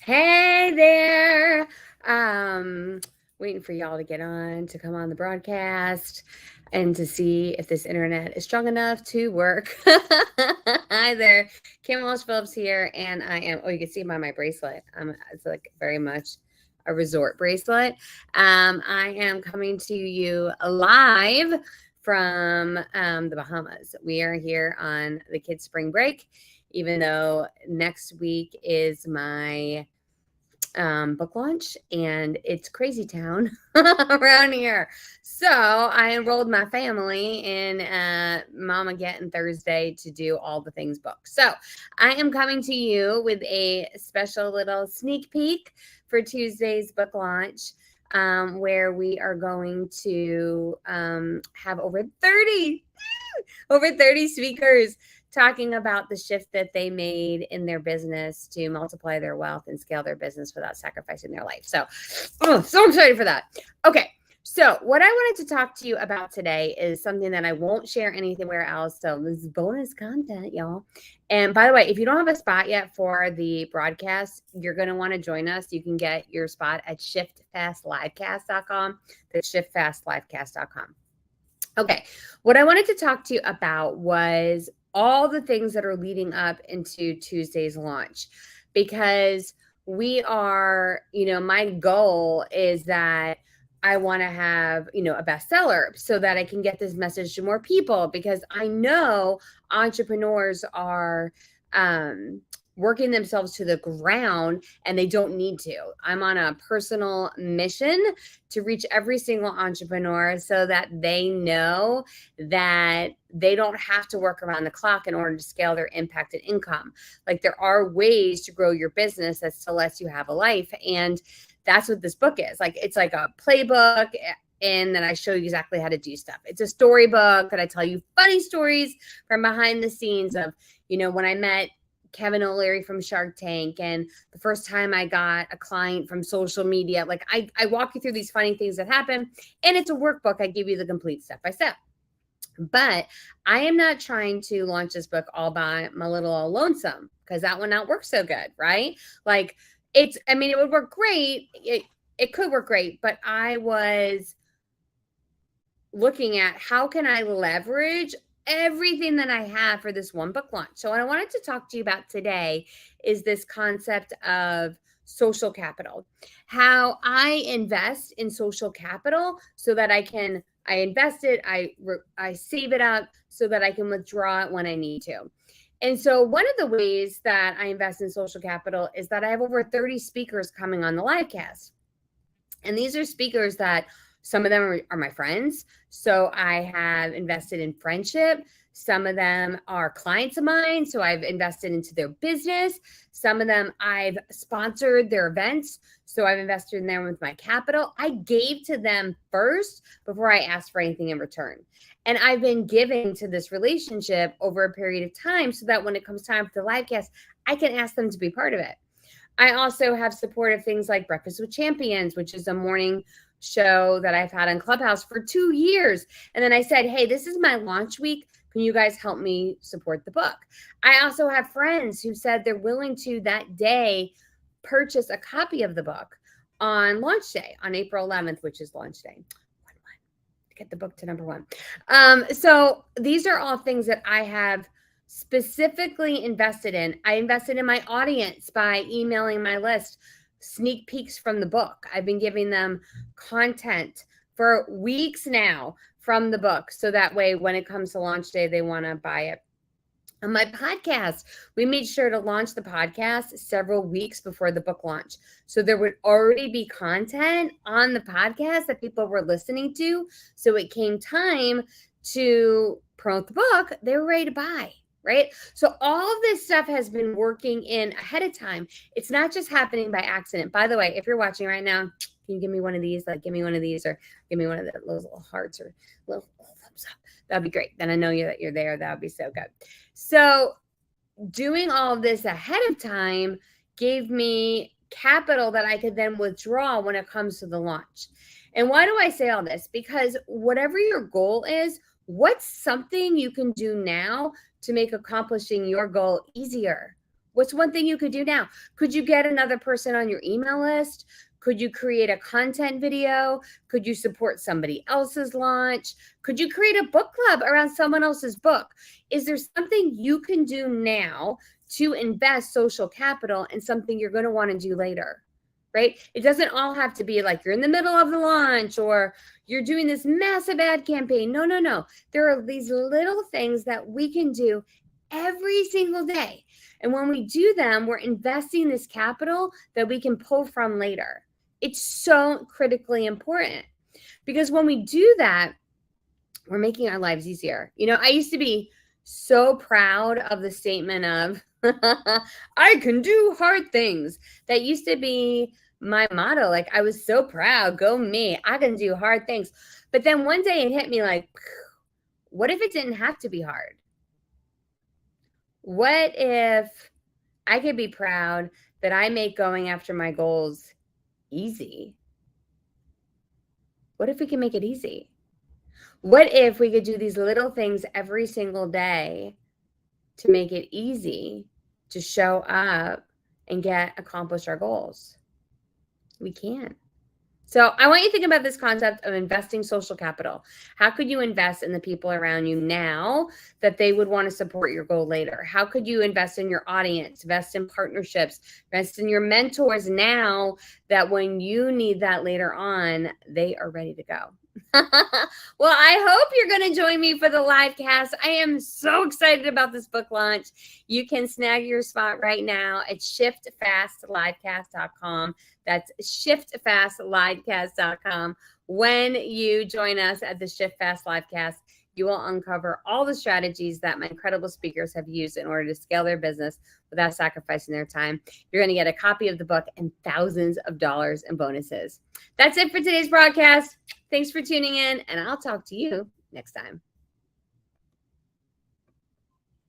Hey there. Um, Waiting for y'all to get on to come on the broadcast and to see if this internet is strong enough to work. Hi there. Kim Walsh Phillips here, and I am you can see by my bracelet. It's like very much a resort bracelet. I am coming to you live from the Bahamas. We are here on the kids' spring break, even though next week is my book launch and it's crazy town around here. So I enrolled my family in Mama Getting Thursday to do all the things book. So I am coming to you with a special little sneak peek for Tuesday's book launch. Where we are going to have over 30 speakers talking about the shift that they made in their business to multiply their wealth and scale their business without sacrificing their life. So, so excited for that. Okay. So, what I wanted to talk to you about today is something that I won't share anywhere else. So, this is bonus content, y'all. And by the way, if you don't have a spot yet for the broadcast, you're going to want to join us. You can get your spot at shiftfastlivecast.com. That's shiftfastlivecast.com. Okay. What I wanted to talk to you about was all the things that are leading up into Tuesday's launch, because we are, my goal is that I want to have, a bestseller so that I can get this message to more people, because I know entrepreneurs are working themselves to the ground and they don't need to. I'm on a personal mission to reach every single entrepreneur so that they know that they don't have to work around the clock in order to scale their impact and income. Like, there are ways to grow your business that still lets you have a life. And that's what this book is. Like, it's like a playbook, and then I show you exactly how to do stuff. It's a storybook that I tell you funny stories from behind the scenes of, when I met Kevin O'Leary from Shark Tank, and the first time I got a client from social media. Like, I walk you through these funny things that happen, and it's a workbook. I give you the complete step by step. But I am not trying to launch this book all by my little lonesome, because that would not work so good, right? Like, it would work great. It could work great, but I was looking at how can I leverage everything that I have for this one book launch. So what I wanted to talk to you about today is this concept of social capital, how I invest in social capital so that I invest it, I save it up so that I can withdraw it when I need to. And so one of the ways that I invest in social capital is that I have over 30 speakers coming on the live cast. And these are speakers that some of them are my friends. So I have invested in friendship. Some of them are clients of mine. So I've invested into their business. Some of them I've sponsored their events. So I've invested in them with my capital. I gave to them first before I asked for anything in return. And I've been giving to this relationship over a period of time so that when it comes time for the live cast, I can ask them to be part of it. I also have supported things like Breakfast with Champions, which is a morning show that I've had on Clubhouse for 2 years. And then I said, hey, this is my launch week. Can you guys help me support the book? I also have friends who said they're willing to that day purchase a copy of the book on launch day, on April 11th, which is launch day. Get the book to number one. So these are all things that I have specifically invested in. I invested in my audience by emailing my list sneak peeks from the book. I've been giving them content for weeks now from the book, so that way when it comes to launch day, they want to buy it. On my podcast, we made sure to launch the podcast several weeks before the book launch. So there would already be content on the podcast that people were listening to. So it came time to promote the book, they were ready to buy. Right? So all of this stuff has been working in ahead of time. It's not just happening by accident. By the way, if you're watching right now, can you give me one of these? Like, give me one of these, or give me one of those little hearts or little thumbs up. That'd be great. Then I know that you're there. That would be so good. So doing all of this ahead of time gave me capital that I could then withdraw when it comes to the launch. And why do I say all this? Because whatever your goal is, what's something you can do now to make accomplishing your goal easier? What's one thing you could do now? Could you get another person on your email list? Could you create a content video? Could you support somebody else's launch? Could you create a book club around someone else's book? Is there something you can do now to invest social capital in something you're going to want to do later? Right? It doesn't all have to be like you're in the middle of the launch or you're doing this massive ad campaign. No, no, no. There are these little things that we can do every single day. And when we do them, we're investing this capital that we can pull from later. It's so critically important because when we do that, we're making our lives easier. You know, I used to be so proud of the statement of, I can do hard things. That used to be my motto. Like, I was so proud, go me, I can do hard things. But then one day it hit me like, what if it didn't have to be hard? What if I could be proud that I make going after my goals easy? What if we can make it easy? What if we could do these little things every single day to make it easy to show up and accomplish our goals? We can. So I want you to think about this concept of investing social capital. How could you invest in the people around you now that they would want to support your goal later? How could you invest in your audience, invest in partnerships, invest in your mentors now that when you need that later on, they are ready to go? Well, I hope you're going to join me for the live cast. I am so excited about this book launch. You can snag your spot right now at shiftfastlivecast.com. That's shiftfastlivecast.com. When you join us at the Shift Fast Livecast, you will uncover all the strategies that my incredible speakers have used in order to scale their business without sacrificing their time. You're going to get a copy of the book and thousands of dollars in bonuses. That's it for today's broadcast. Thanks for tuning in, and I'll talk to you next time.